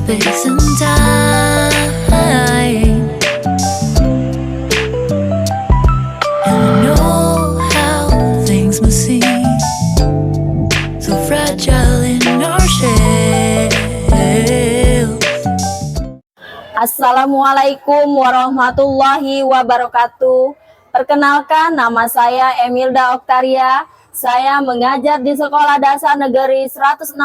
space and time. And I know how things must seem so fragile in our shells. Assalamualaikum warahmatullahi wabarakatuh. Perkenalkan, nama saya Emilda Oktaria. Saya mengajar di Sekolah Dasar Negeri 161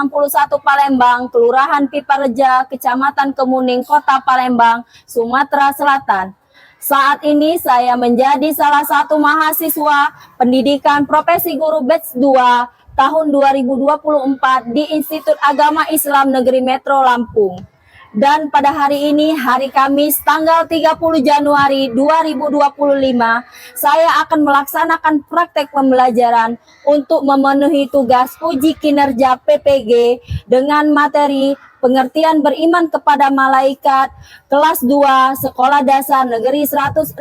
Palembang, Kelurahan Pipareja, Kecamatan Kemuning, Kota Palembang, Sumatera Selatan. Saat ini saya menjadi salah satu mahasiswa pendidikan profesi guru batch 2 tahun 2024 di Institut Agama Islam Negeri Metro Lampung. Dan pada hari ini, hari Kamis tanggal 30 Januari 2025, saya akan melaksanakan praktek pembelajaran untuk memenuhi tugas uji kinerja PPG dengan materi pengertian beriman kepada malaikat kelas 2 Sekolah Dasar Negeri 161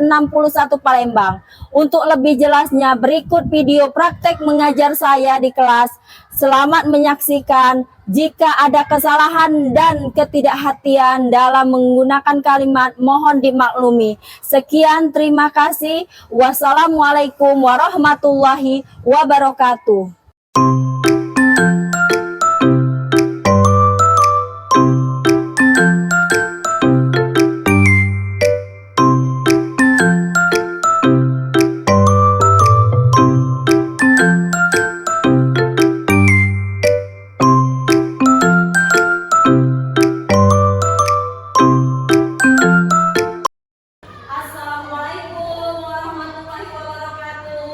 Palembang. Untuk lebih jelasnya, berikut video praktek mengajar saya di kelas. Selamat menyaksikan. Jika ada kesalahan dan ketidakhatian dalam menggunakan kalimat, mohon dimaklumi. Sekian, terima kasih. Wassalamualaikum warahmatullahi wabarakatuh. Assalamualaikum warahmatullahi wabarakatuh.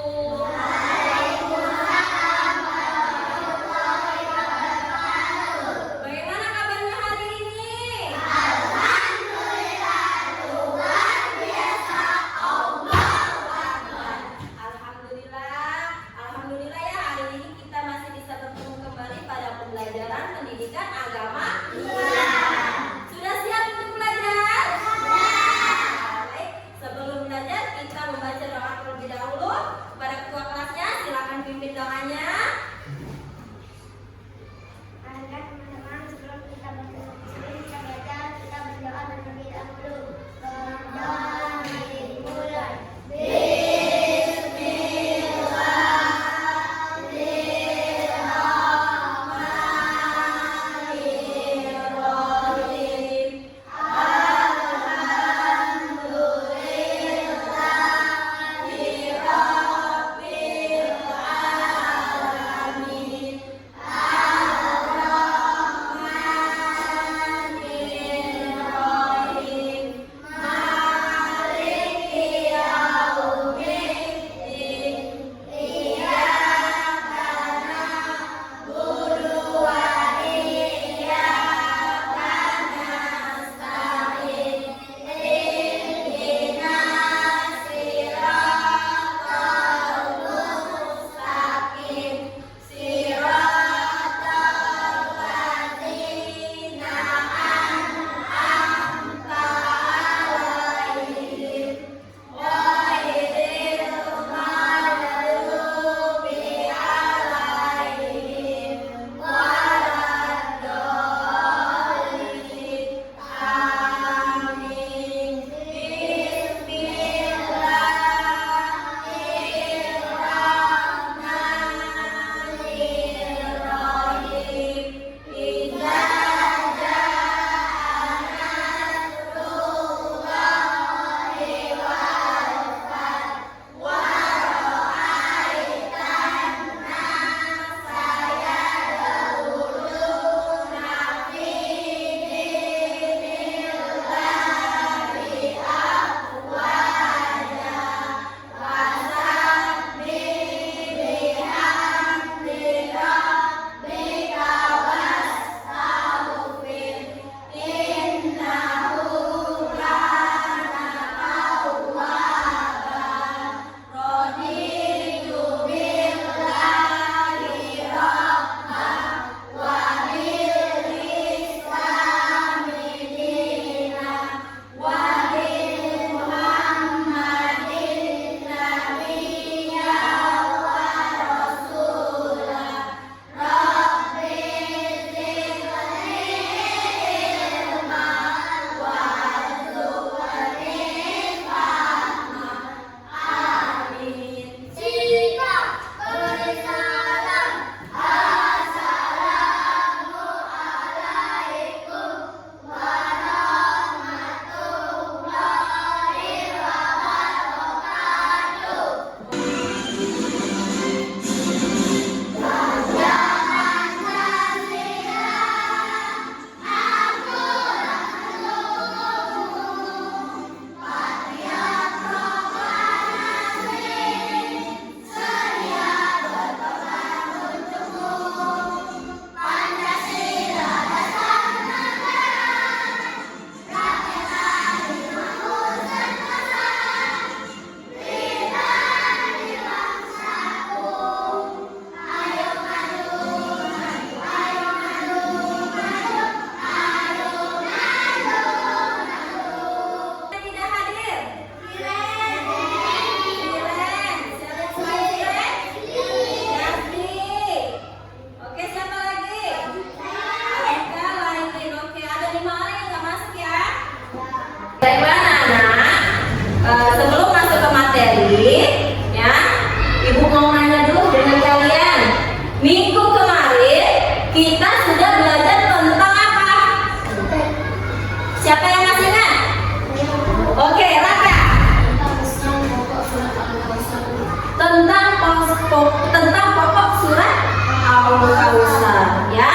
tentang pokok surat Al-Kautsar, ya.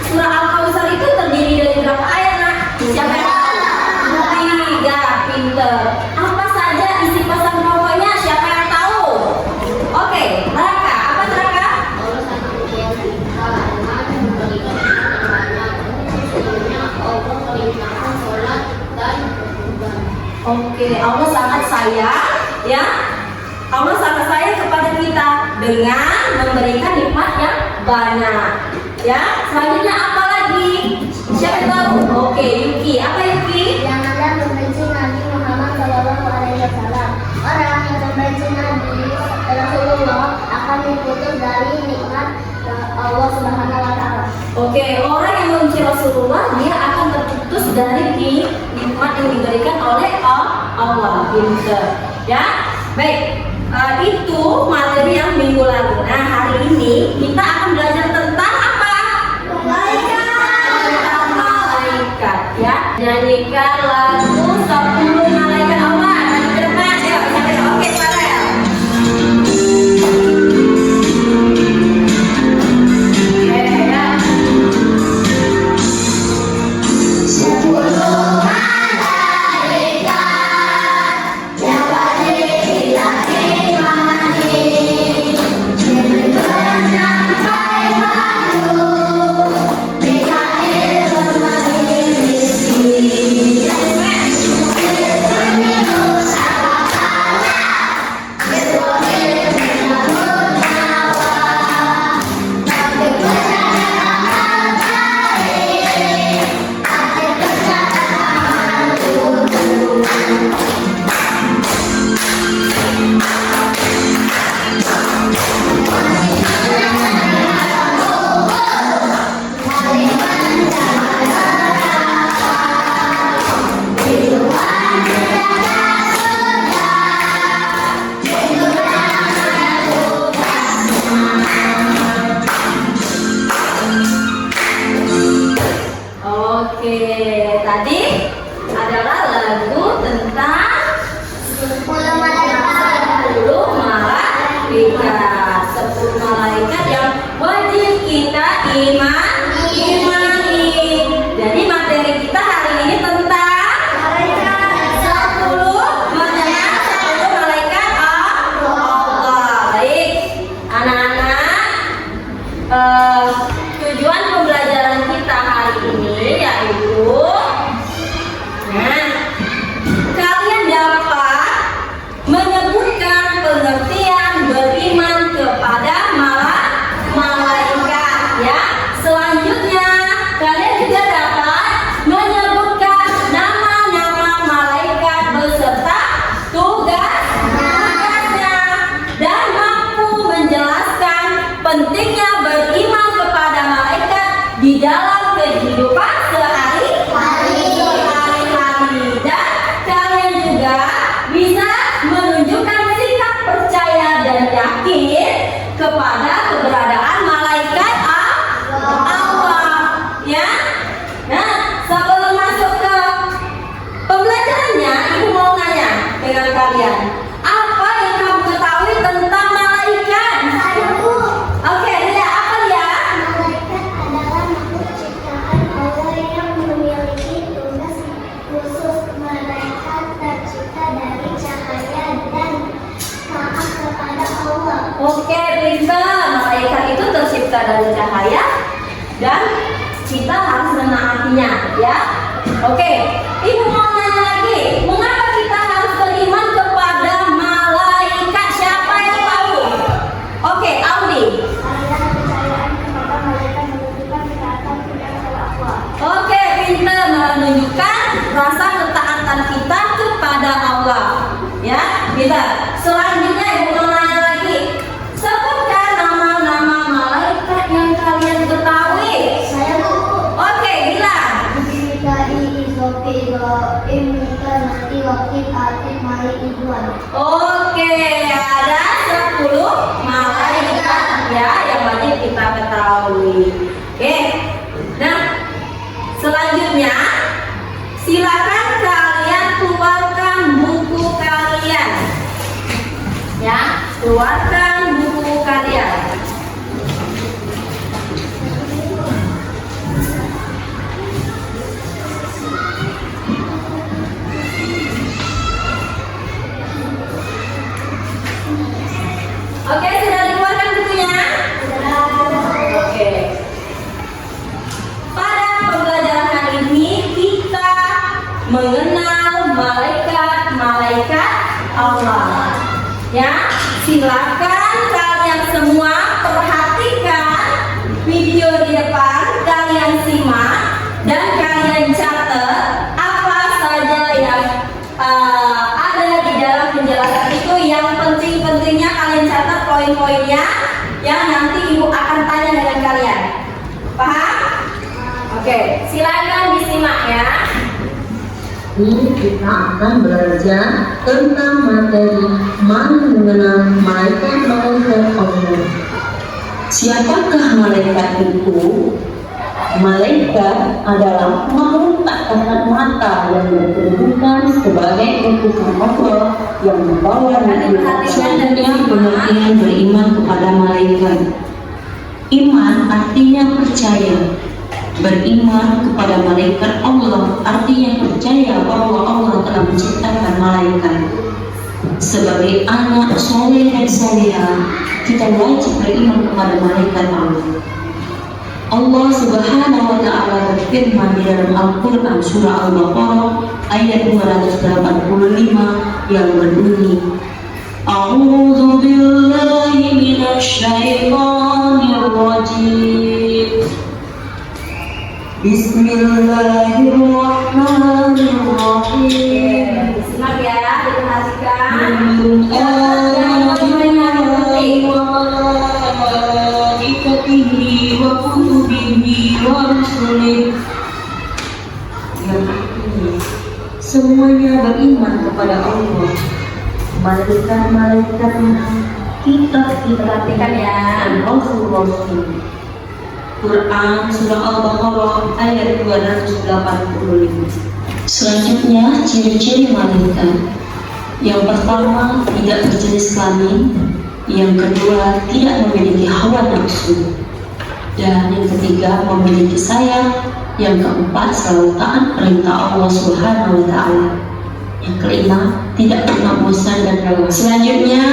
Surah Al-Kautsar itu terdiri dari berapa ayat, Nak? Siapa yang tahu? 3, pinter. Apa saja isi pesan pokoknya? Siapa yang tahu? Oke, Raka, apa Raka? Oke, Allah sangat sayang, ya. Allah sangat sayang kepada kita dengan memberikan nikmat yang banyak, ya. Selanjutnya apa lagi? Siapa yang tahu? Oke, Yuki. Apa Yuki? Janganlah membenci Nabi Muhammad Shallallahu Alaihi Wasallam. Orang yang membenci Nabi Rasulullah akan diputus dari nikmat Allah Subhanahu Wa Taala. Oke, orang yang membenci Rasulullah dia akan terputus dari nikmat yang diberikan oleh Allah. Pinter, ya. Baik, itu materi yang minggu lalu. Nah, hari ini kita akan belajar tentang apa? Malaikat. Tentang malaikat, ya. Nyanyikan lagu 10 malaikat Allah. Nanti ke depan, ya. Oke, Farel. Oke, tadi adalah lagu tentang 10 malaikat. 10 malaikat. 10 malaikat yang wajib kita imani. Jadi materi kita hari ini tentang 10 malaikat Allah. Baik, anak-anak, tujuan pembelajaran kita hari ini yaitu kalian dapat menyebutkan pengertian beriman kepada malaikat, ya. Selanjutnya kalian juga dapat menyebutkan nama-nama malaikat beserta tugasnya dan mampu menjelaskan pentingnya beriman kepada malaikat di dalam kehidupan sehari-hari. Dan kalian juga bisa menunjukkan sikap percaya dan yakin kepada keberadaan malaikat Allah, ya. Nah, sebelum masuk ke pembelajarannya, ibu mau nanya dengan kalian, apa yang kamu ketahui tentang malaikat? Oke, Lia, apa Lia? Malaikat adalah makhluk ciptaan Allah yang memiliki tugas khusus. Malaikat tercipta dari cahaya dan taat kepada Allah. Oke, pintar. Malaikat itu tercipta dari cahaya dan kita harus menaatinya, ya. Oke, ibu mau nanya lagi, mengapa kita harus beriman kepada malaikat? Siapa yang tahu? Oke, Audi. Karena kepercayaan kepada malaikat menunjukkan ketaatan kita kepada Allah. Oke, pintar, menunjukkan rasa ketaatan kita kepada Allah, ya. Pintar. Selanjutnya ibu mau nanya lagi, sebutkan nama-nama malaikat yang kalian ketahui. Saya Oke, bilang. Oke, ada 10 malaikat, ya, yang wajib kita ketahui. Oke. Nah, selanjutnya silakan kalian keluarkan buku kalian. Ya, keluarkan poin-poinnya yang nanti ibu akan tanya dengan kalian. Paham? Oke, silakan disimak ya. Ini kita akan belajar tentang materi mengenal malaikat-malaikat Allah. Siapakah malaikat itu? Malaikat adalah makhluk tak kasat mata yang berkedudukan sebagai utusan Allah yang membawa nubuat. Selanjutnya pengertian beriman kepada malaikat. Iman artinya percaya. Beriman kepada malaikat Allah artinya percaya bahwa Allah telah menciptakan malaikat. Sebagai anak soleh dan soleha, kita wajib beriman kepada malaikat Allah. Allah Subhanahu wa Ta'ala berfirman di dalam Al-Quran surah Al-Baqarah ayat 285 yang berbunyi, A'udzu billahi minasy syaithanir rajim. Bismillahirrahmanirrahim. Disimak ya, diperhatikan. Wa kutubihi wa rusulih. Yang artinya semuanya beriman kepada Allah, malaikat-malaikatnya, kitab-kitab, Perhatikan ya. dan rasul-rasul. Quran surah Al-Baqarah ayat 285. Selanjutnya ciri-ciri malaikat. Yang pertama, tidak berjenis kelamin. Yang kedua, tidak memiliki hawa nafsu. Dan yang ketiga, memiliki sayang. Yang keempat, selalu taat perintah Allah Subhanahu wa Ta'ala. Yang kelima, tidak pernah bosan dan lelah. Selanjutnya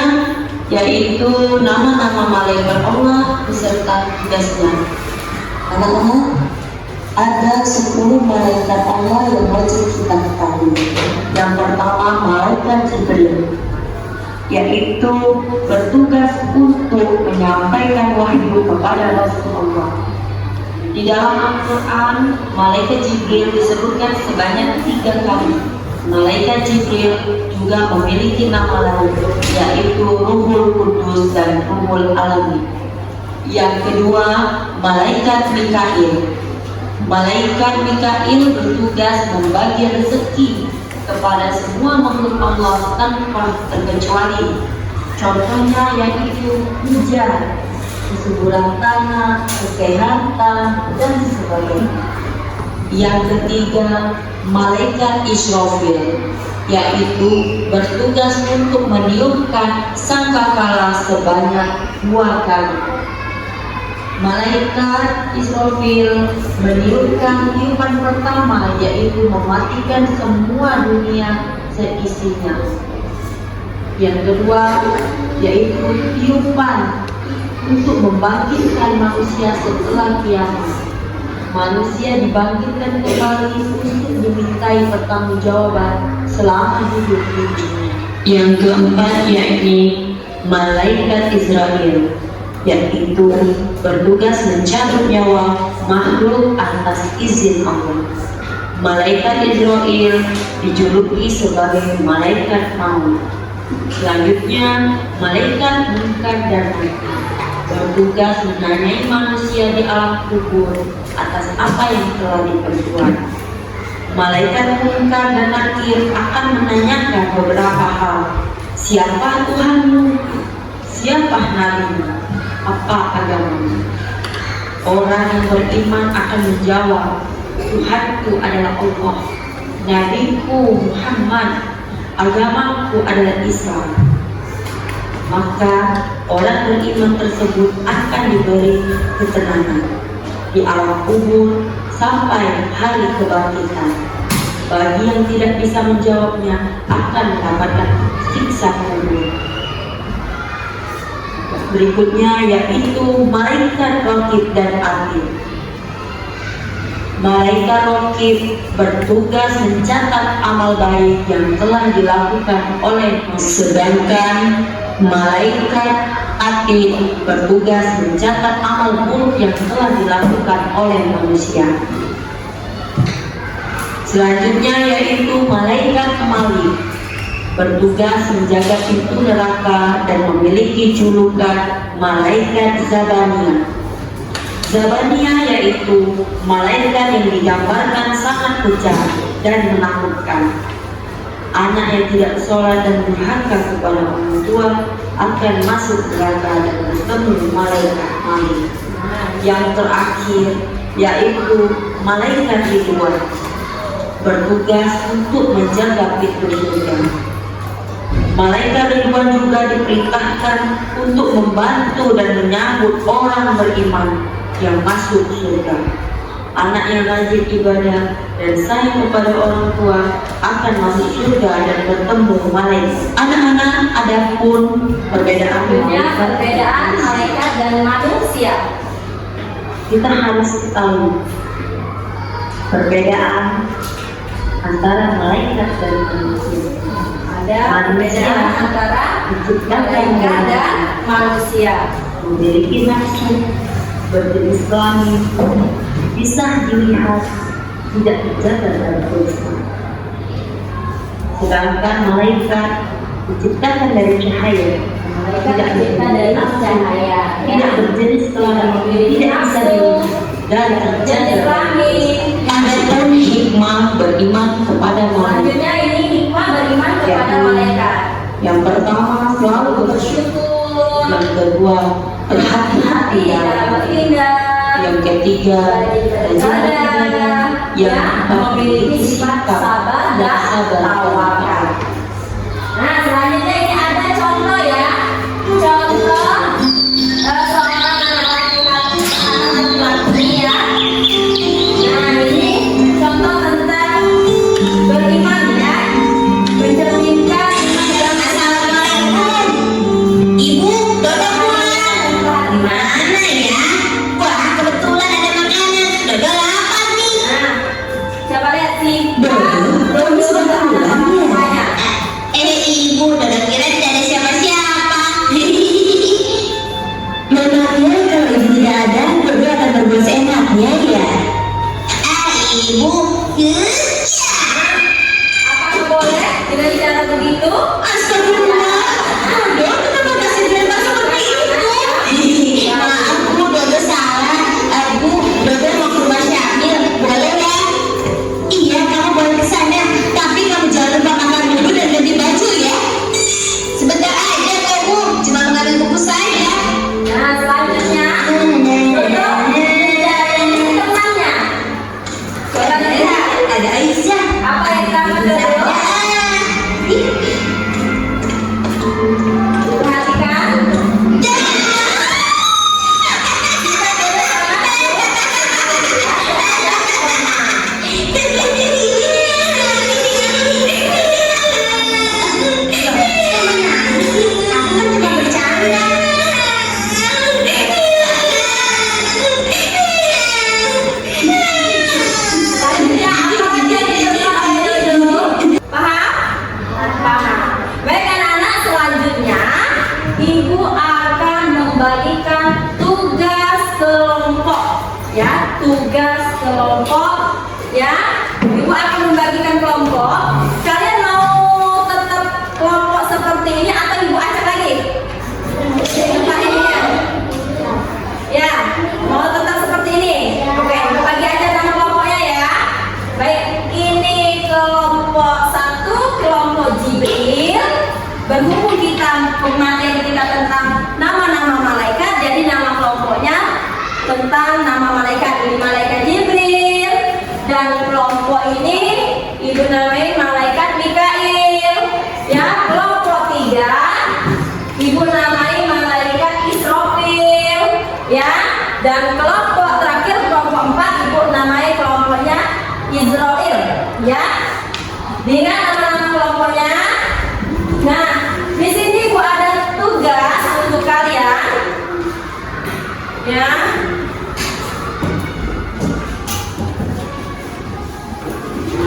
yaitu nama-nama malaikat Allah beserta tugasnya. Anak-anak, ada 10 malaikat Allah yang wajib kita ketahui. Yang pertama, malaikat Jibril, yaitu bertugas untuk menyampaikan wahyu kepada Rasulullah. Di dalam Al-Quran, malaikat Jibril disebutkan sebanyak 3 kali. Malaikat Jibril juga memiliki nama lain, yaitu Ruhul Kudus dan Ruhul Alamin. Yang kedua, malaikat Mikail. Malaikat Mikail bertugas membagi rezeki kepada semua makhluk Allah tanpa terkecuali. Contohnya yaitu hujan, kesuburan tanah, kesehatan, dan sebagainya. Yang ketiga, malaikat Israfil, yaitu bertugas untuk meniupkan sangkakala sebanyak 2 kali. Malaikat Israfil meniupkan tiupan pertama, yaitu mematikan semua dunia seisinya. Yang kedua yaitu tiupan untuk membangkitkan manusia setelah kiamat. Manusia dibangkitkan kembali untuk dimintai pertanggungjawaban selama hidup di dunia. Yang keempat yaitu malaikat Israel, yaitu bertugas mencabut nyawa makhluk atas izin Allah. Malaikat Israel dijuluki sebagai malaikat maut. Selanjutnya, malaikat Munkar dan Nakir bertugas menanyai manusia di alam kubur atas apa yang telah diperbuat. Malaikat Munkar dan Nakir akan menanyakan beberapa hal. Siapa Tuhanmu? Siapa nabimu? Apa agamamu? Orang yang beriman akan menjawab, Tuhanku adalah Allah, Nabiku Muhammad, agamaku adalah Islam. Maka orang beriman tersebut akan diberi ketenangan di alam kubur sampai hari kebangkitan. Bagi yang tidak bisa menjawabnya akan mendapatkan siksa kubur. Berikutnya yaitu malaikat Raqib dan Atid. Malaikat Raqib bertugas mencatat amal baik yang telah dilakukan oleh manusia, sedangkan malaikat Atid bertugas mencatat amal buruk yang telah dilakukan oleh manusia. Selanjutnya yaitu malaikat Malik. bertugas menjaga pintu neraka dan memiliki julukan malaikat Zabania. Zabania yaitu malaikat yang digambarkan sangat kejam dan menakutkan. Anak yang tidak sholat dan durhaka kepada orang tua akan masuk neraka dan bertemu malaikat maut. Yang terakhir yaitu malaikat Ridwan, bertugas untuk menjaga pintu surga. Malaikat Ridwan juga diperintahkan untuk membantu dan menyambut orang beriman yang masuk surga. Anak yang rajin ibadah dan sayang kepada orang tua akan masuk surga dan bertemu malaikat. Anak-anak, ada pun perbedaan malaikat dan manusia. Kita harus tahu perbedaan antara malaikat dan manusia. Ada perbedaan antara malaikat dan manusia. Memiliki nafsu, berjenis kelamin, bisa dilihat tidak terjaga dalam tulisan. Sedangkan malaikat diciptakan dari cahaya, tidak dari cahaya, tidak berjenis kelamin, tidak bisa dilihat dan terjaga. Ada pun hikmah beriman kepada malaikat. Selanjutnya ini hikmah beriman kepada malaikat. Yang pertama selalu bersyukur, yang kedua berhati-hati dalam berindah, yang ketiga yang memiliki sifat sabar dan tawakal. Nah, selanjutnya ini ada contoh ya. Contoh seorang laki-laki ya. Nah, ini contoh tentang beriman ya. Mencerminkan iman dalam Assalamualaikum. Ibu, Dodo pulang. Mana ya? Wah, kebetulan ada makanan. Dodo lapar nih. Nah, coba lihat sih. Dodo sudah pulang ya? Ibu, Dodo kira tidak ada siapa-siapa. Memangnya kalau ibu tidak ada, Dodo akan berbuat seenaknya ya? Ibu, ya. Apakah boleh dengan cara begitu? Astagfirullah. Dodo kenapa kasih bebas seperti itu? Maaf Bu, Dodo salah. Bu, Dodo mau ke rumah Syamil. Boleh ya? Iya, kamu boleh ke sana. Tapi kamu jangan lupa makan dulu dan ganti baju ya. Sebentar aja kok Bu, cuma mengambil buku saya. Nah, selanjutnya Dodo mencari temannya. Coba lihat. Ada Aisyah. Apa yang kamu Dodo? Perhatikan. Selanjutnya apa aja dicontoh oleh Dodo? Paham? Paham. Baik anak-anak, selanjutnya Ibu akan membagikan tugas kelompok ya, tugas kelompok ya. Ibu akan membagikan kelompok. Kalian mau tetap kelompok seperti ini atau Ibu acak lagi? Tempat ini ya, mau tetap seperti ini. Oke, Ibu bagi aja nama kelompoknya ya. Baik, ini kelompok 1, kelompok Jibril. Berhubung kita materi kita tentang nama-nama malaikat, jadi nama kelompoknya tentang nama malaikat. Ini malaikat Jibril, dan kelompok ini Ibu namai malaikat Mikail. Ya, kelompok 3 Ibu namai malaikat Israfil. Ya, dan kelompok terakhir kelompok 4 Ibu namai kelompoknya Israel. Ya, dengan nama-nama kelompoknya. Nah, di sini Bu ada tugas untuk kalian. Ya.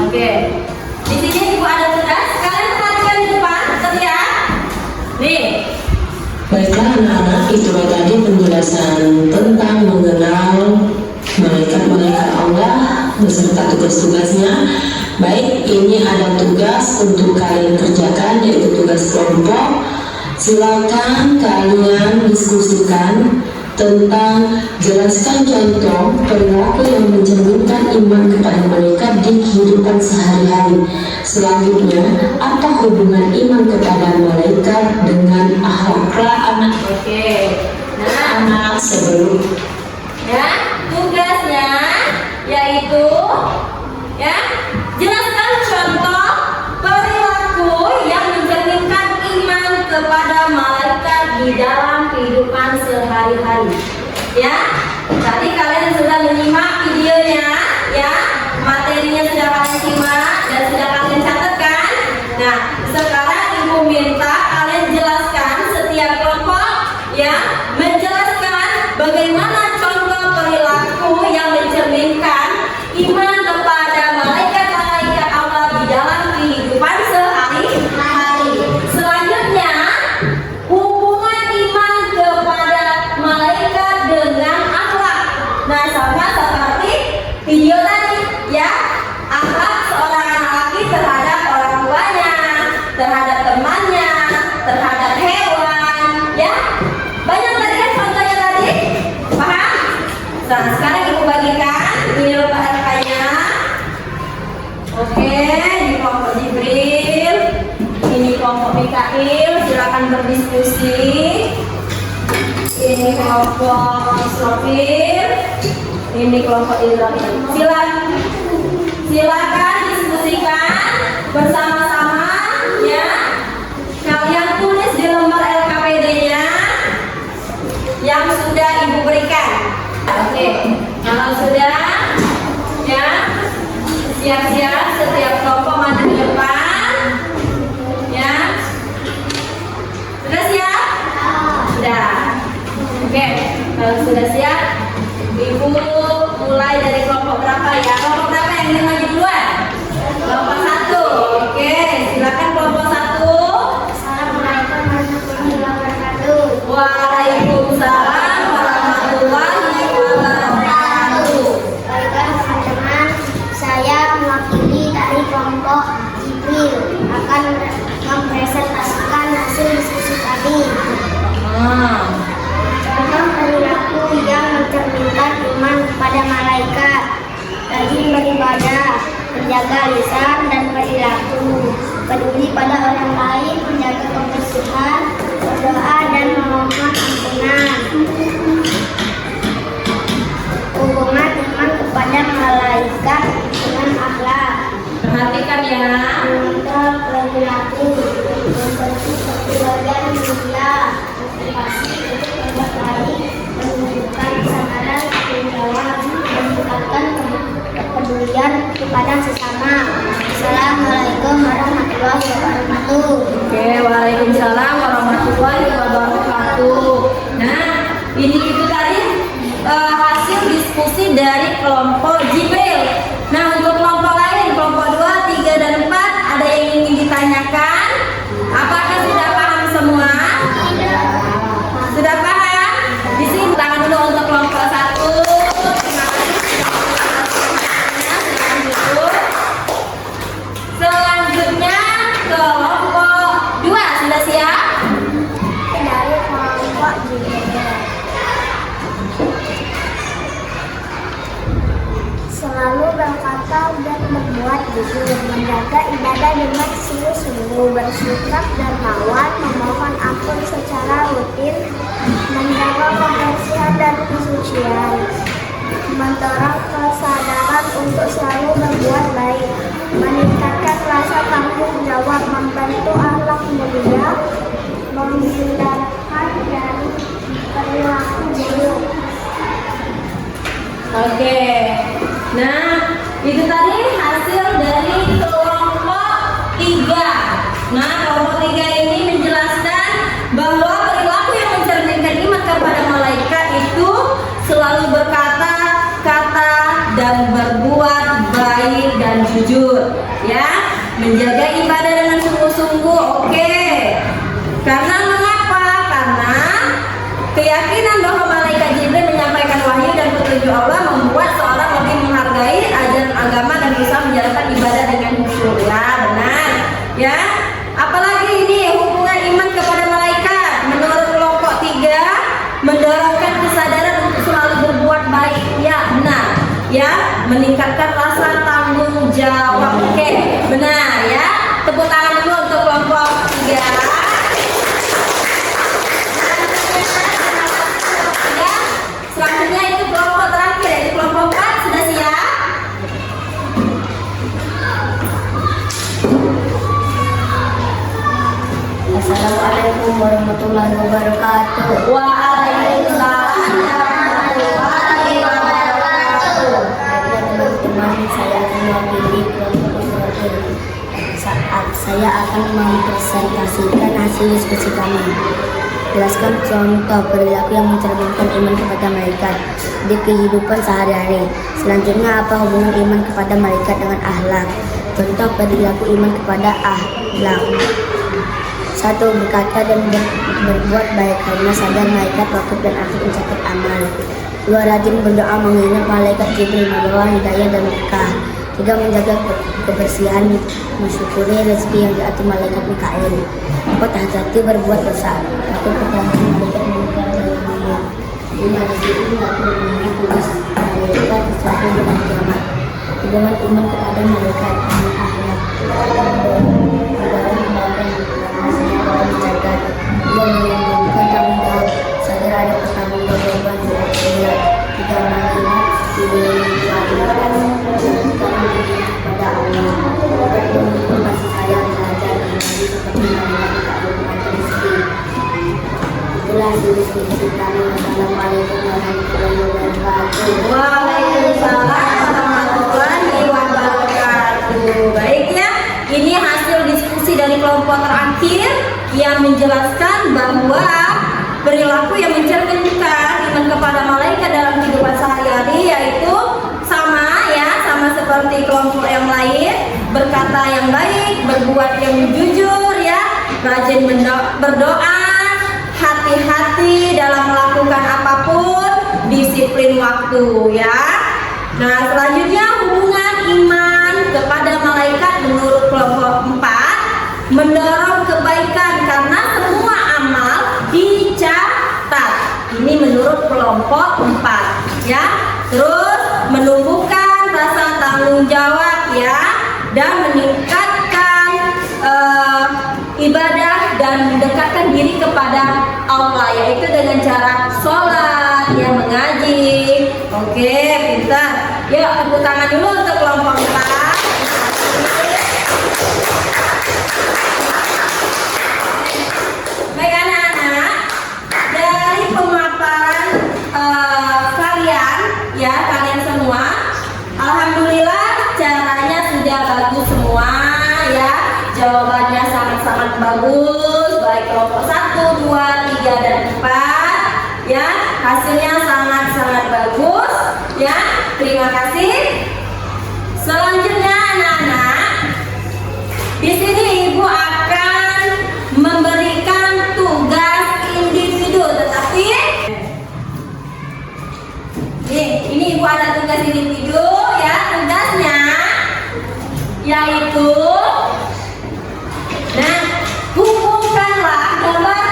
Oke. Di sini Ibu ada tugas. Kalian perhatikan di depan, terlihat. Nih. Baiklah anak-anak, itu tadi penjelasan tentang mengenal malaikat-malaikat Allah beserta tugas-tugasnya. Baik, ini ada tugas untuk kalian kerjakan, yaitu tugas kelompok. Silakan kalian diskusikan tentang jelaskan contoh perilaku yang mencerminkan iman kepada malaikat di kehidupan sehari-hari. Selanjutnya, apa hubungan iman kepada malaikat dengan akhlak anak? Oke. Anak sebelum Ya, tugasnya yaitu ya, jelaskan contoh perilaku yang mencerminkan iman kepada malaikat di dalam kehidupan sehari-hari. Ya, tadi kalian sudah menyimak videonya, ya, materinya sudah kalian simak dan sudah kalian catatkan. Nah, sekarang ibu minta kalian jelaskan setiap kelompok, ya, menjelaskan bagaimana contoh perilaku yang mencerminkan iman kepada malaikat-malaikat Allah di dalam kehidupan sehari-hari. Selanjutnya, hubungan iman kepada malaikat dengan akhlak. Nah, sama seperti video tadi, ya, akhlak seorang anak laki terhadap orang tuanya, terhadap temannya, terhadap hewan, ya. Banyak tadi kan contohnya tadi, paham? Nah, sekarang ibu bagikan ini lupa RK-nya. Oke, ini kelompok Jibril, ini kelompok Mikail, silakan berdiskusi. Ini kelompok Israfil, ini kelompok Ibrahim. Silakan diskusikan bersama-sama, ya. Kalian tulis di lembar LKPD-nya yang sudah ibu berikan. Oke, kalau sudah, ya, siap-siap setiap kelompok maju ke depan, ya. Sudah siap? Sudah. Oke, kalau sudah siap, ibu mulai dari kelompok berapa ya? Kelompok berapa yang ingin maju duluan? Kelompok 1. Oke, silakan kelompok 1. Assalamualaikum warahmatullahi wabarakatuh. Waalaikumsalam warahmatullahi wabarakatuh. Baiklah teman-teman, saya mewakili dari kelompok Jibril akan mempresentasikan hasil diskusi tadi. Contoh perilaku yang mencerminkan iman kepada malaikat: rajin beribadah, menjaga lisan dan perilaku, peduli pada orang lain, menjaga kebersihan, berdoa dan memohon ampunan. Hubungan iman kepada malaikat dengan akhlak. Perhatikan ya. Contoh perilaku membentuk kekeluargaan mulia, motivasi untuk berbuat baik, menunjukkan kesadaran tanggung jawab, meningkatkan kepedulian kepada sesama. Assalamualaikum warahmatullahi wabarakatuh. Oke, waalaikumsalam warahmatullahi wabarakatuh. Nah, ini itu tadi hasil diskusi dari kelompok Jibril. Nah, untuk kelompok lain, kelompok 2, 3, dan 4, ada yang ingin ditanyakan? Apakah sudah paham semua? Sudah paham? Di sini tangan dulu untuk kelompok 1. Terima kasih. Selanjutnya kelompok 2 sudah siap? Dari kelompok Jibril. Selalu berkata dan berbuat jujur, menjaga ibadah dengan sungguh-sungguh, bersikap dermawan, memohon ampun secara rutin, menjaga kebersihan dan kesucian, mendorong kesadaran untuk selalu berbuat baik, meningkatkan rasa tanggung jawab, membantu akhlak mulia, menghindarkan dari perilaku buruk. Oke. Nah, itu tadi hasil dari kelompok 3. Nah, kelompok 3 ini menjelaskan bahwa perilaku yang mencerminkan iman kepada malaikat itu selalu berkata, kata, dan berbuat baik dan jujur, ya, menjaga ibadah dengan sungguh-sungguh. Oke. Karena mengapa? Karena keyakinan bahwa malaikat Jibril menyampaikan wahyu dan petunjuk Allah membuat seorang lebih menghargai ajaran agama dan bisa menjalankan ibadah dengan Tepuk tangan dulu untuk kelompok 3. Selanjutnya itu kelompok terakhir, yaitu kelompok 4. Sudah siap? Assalamualaikum warahmatullahi wabarakatuh. Waalaikumsalam warahmatullahi wabarakatuh. Teman-teman, saya akan mewakili kelompok terakhir. Saat saya akan mempresentasikan hasil diskusi kami. Jelaskan contoh perilaku yang mencerminkan iman kepada malaikat di kehidupan sehari-hari. Selanjutnya, apa hubungan iman kepada malaikat dengan akhlak? Contoh perilaku iman kepada akhlak. 1. Berkata dan berbuat baik karena sadar malaikat waktu dan akhir mencatat amal. 2. Rajin berdoa mengingat malaikat Jibril membawa hidayah dan berkah. 3. Menjaga kebersihan, mensyukuri rezeki yang diatur malaikat Mikail. 4. Hati-hati berbuat dosa, takut pertanyaan malaikat membuka dari dunia. 5. Rezeki mengatur dunia tugas malaikat sesuatu dengan kiamat. Hubungan iman kepada malaikat dengan akhlak. Yang menyambungkan tanggung jawab, sadar ada pertanggung jawaban di akhirat. 3. Mengingat kepada Allah. 4. Menunjukkan kasih sayang, belajar kembali seperti malaikat tak mengatur rezeki. Itulah diskusi kami. Wassalamualaikum warahmatullahi wabarakatuh. Waalaikumsalam warahmatullahi wabarakatuh. Baik ya, ini hasil diskusi dari kelompok terakhir yang menjelaskan bahwa perilaku yang mencerminkan iman kepada malaikat dalam kehidupan sehari-hari yaitu sama seperti kelompok yang lain, berkata yang baik, berbuat yang jujur ya, rajin berdoa, hati-hati dalam melakukan apapun, disiplin waktu ya. Nah, selanjutnya hubungan iman kepada malaikat menurut kelompok 4 mendorong kebaikan karena semua amal dicatat. Ini menurut kelompok 4 ya. Terus menumbuhkan rasa tanggung jawab ya, dan meningkatkan ibadah dan mendekatkan diri kepada Allah, yaitu dengan cara sholat ya, mengaji. Oke, pintar. Yuk tepuk tangan dulu untuk kelompok 4. Baik anak-anak, dari pemaparan kalian semua, alhamdulillah caranya sudah bagus semua ya. Jawabannya sangat-sangat bagus, baik kelompok 1, 2, 3, dan 4 ya. Hasilnya sangat-sangat bagus ya. Terima kasih. Selanjutnya anak-anak, di sini ibu akan memberikan tugas individu, tetapi ini ibu ada tugas individu ya. Tugasnya yaitu, nah, hubungkanlah gambar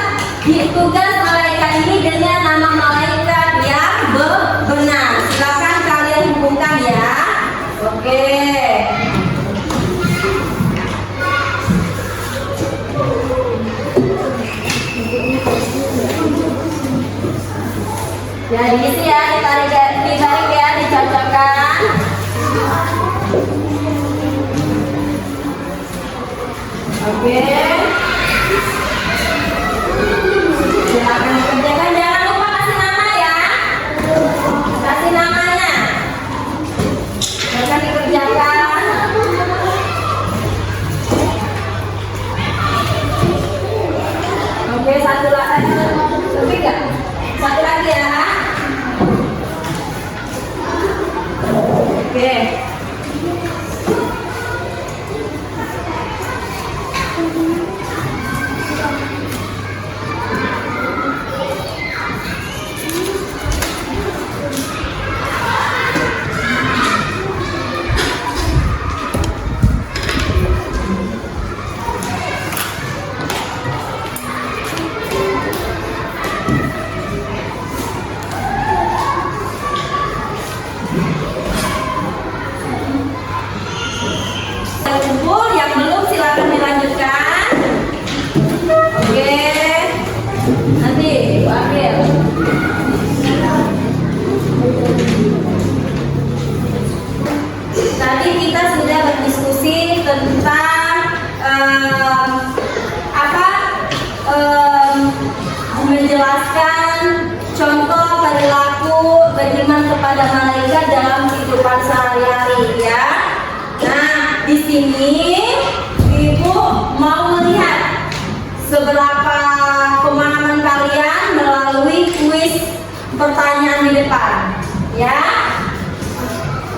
di tugas malaikat ini dengan nama malaikat yang benar. Silakan kalian hubungkan ya. Oke. Ya, diisi ya, ditarik ya, dicocokkan. Oke. Silakan dikerjakan, jangan lupa kasih nama ya. Kasih namanya. Silakan dikerjakan. Oke, satu lagi. Lebih enggak? Satu lagi ya. Oke. kehidupan sehari-hari ya. Nah, di sini Ibu mau melihat seberapa pemahaman kalian melalui kuis pertanyaan di depan ya.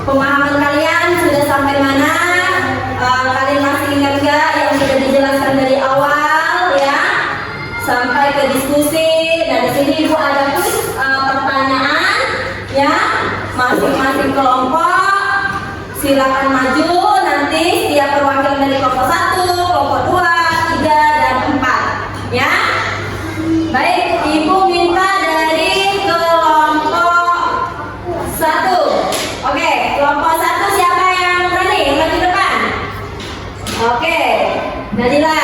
Pemahaman kalian sudah sampai mana? Kalian masih ingat nggak yang sudah dijelaskan dari awal ya sampai ke diskusi. Dan di sini Ibu ada kuis pertanyaan ya, masing-masing kelompok silakan maju. Nanti setiap perwakilan dari kelompok 1, kelompok 2, 3, dan 4 ya. Baik, Ibu minta dari kelompok 1. Oke, kelompok 1 siapa yang berani maju depan? Oke, Nadila.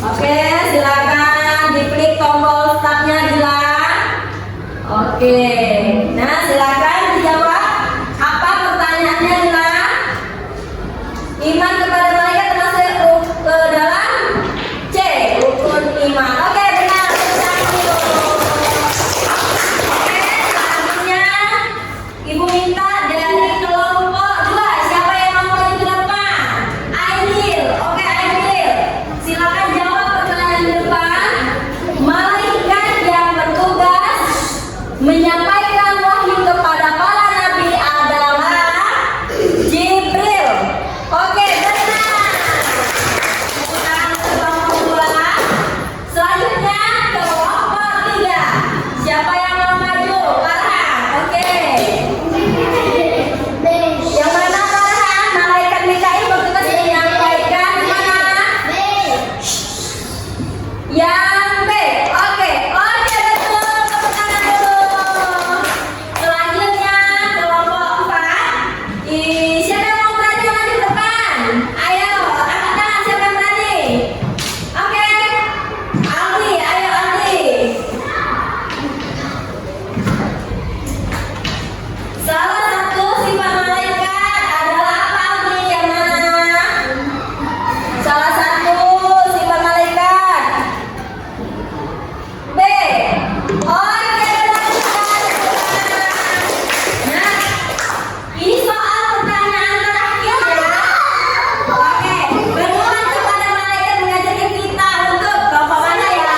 Oke, silakan diklik tombol startnya Nadila. Oke, nah silakan dijawab. Apa pertanyaannya Nadila? Iman kepada malaikat termasuk ke dalam C, rukun iman. Oke, benar. Oke, selanjutnya Ibu minta dari kelompok 2. Siapa yang mau maju ke depan? Aidil. Oke, Aidil. Silakan jawab pertanyaan di depan. Malaikat yang bertugas menyampaikan wahyu kepada para nabi adalah Jibril. Oke, benar. Sekarang kelompok 2. Selanjutnya kelompok 3. Siapa yang mau maju? Farhan. Oke. Yang mana Farhan? Malaikat Mikail bertugas menyampaikan mana? Yang B. Oke, betul. Tepuk tangan dulu. Selanjutnya kelompok 4. Siapa yang mau berani maju depan? Ayo, angkat tangan siapa yang berani? Oke, Aldi, ayo Aldi. Salah satu sifat malaikat adalah apa Aldi? Yang mana? Salah satu sifat malaikat. B. Oke, benar. Nah, ini soal pertanyaan terakhir ya. Oke, beriman kepada malaikat mengajarkan kita untuk kelompok mana ya?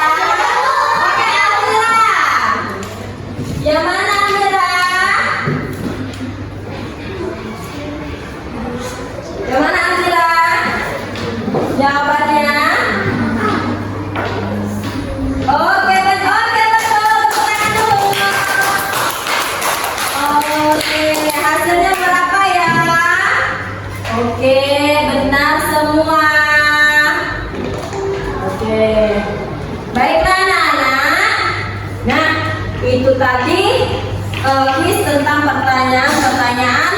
Oke, Amira. Yang mana Amira? Yang mana Amira? Jawabannya? Oke, betul. Tepuk tangan dulu. Oke, hasilnya berapa ya? Oke, benar semua. Oke, baiklah anak-anak. Nah, itu tadi kuis tentang pertanyaan-pertanyaan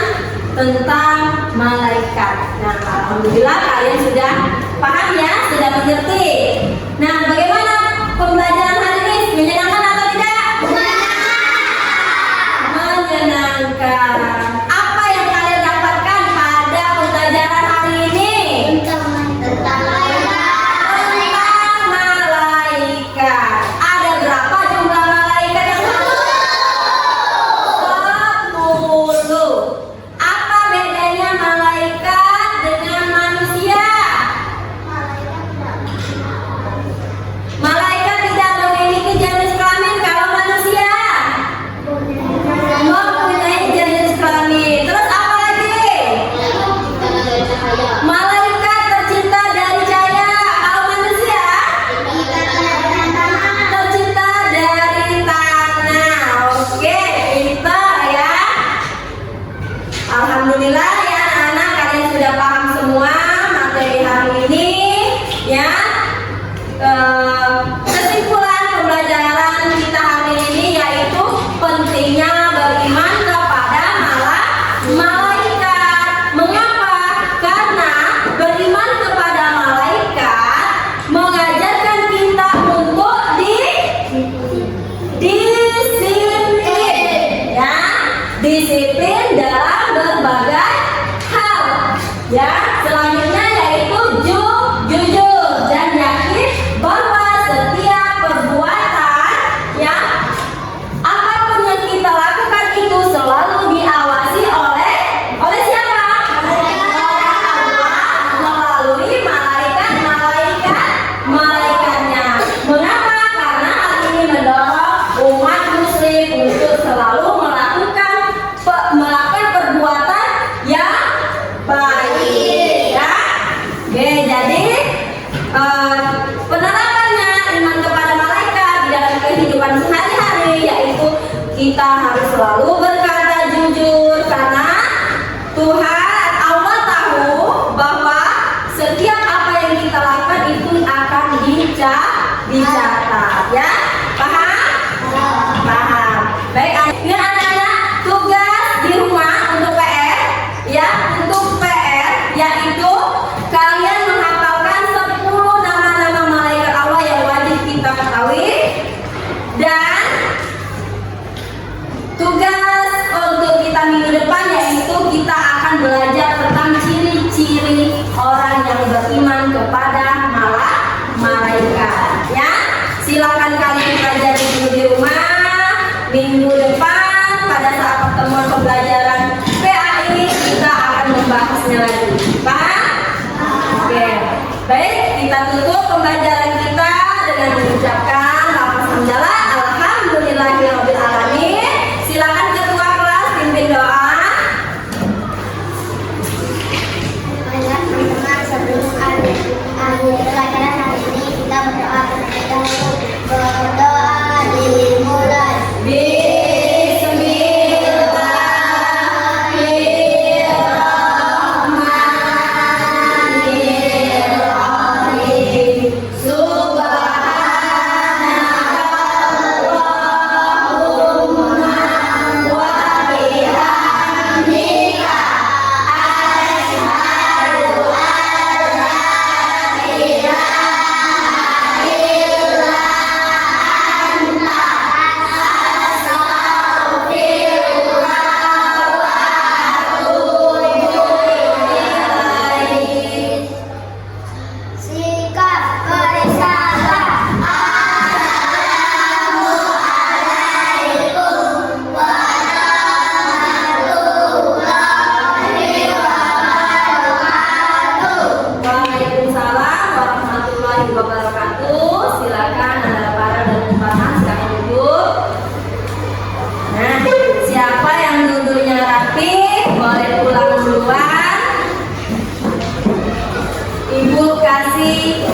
tentang malaikat. Nah, alhamdulillah kalian sudah paham ya, sudah mengerti. Nah, bagaimana pembelajaran hari ini? Menyenangkan atau tidak? Menyenangkan. Apa yang kalian dapatkan pada pembelajaran hari ini? Tentang malaikat. Ada berapa jumlah malaikat yang ada? 10. Apa bedanya malaikat dengan manusia? Malaikat tidak memiliki jenis kelamin, kalau manusia mempunyai jenis kelamin. Terus apa lagi? Malaikat tercipta dari cahaya, kalau manusia tercipta dari tanah. Oke, pintar ya. Alhamdulillah ya anak-anak, kalian sudah paham semua materi hari ini ya. Kesimpulan pembelajaran kita hari ini yaitu pentingnya beriman kepada malaikat. Mengapa? Karena beriman kepada malaikat mengajarkan kita untuk disiplin ya, disiplin dalam berbagai hal ya. Selanjutnya yaitu jujur dan yakin bahwa setiap perbuatan ya, apapun yang kita lakukan kelasnya lagi. Paham? Oke. Baik, kita tutup pembelajaran kita dengan mengucapkan lafaz hamdalah alhamdulillahirabbil alamin. Silakan ketua kelas pimpin doa. Banyak teman-teman, sebelum akhir pelajaran hari ini kita berdoa terlebih dahulu. Berdoa dimulai. Sikap bersalah. Assalamualaikum warahmatullahi wabarakatuh. Waalaikumsalam warahmatullahi wabarakatuh. Silakan Anda para dan paham silakan duduk. Nah, siapa yang duduknya rapi boleh pulang duluan. Ibu kasih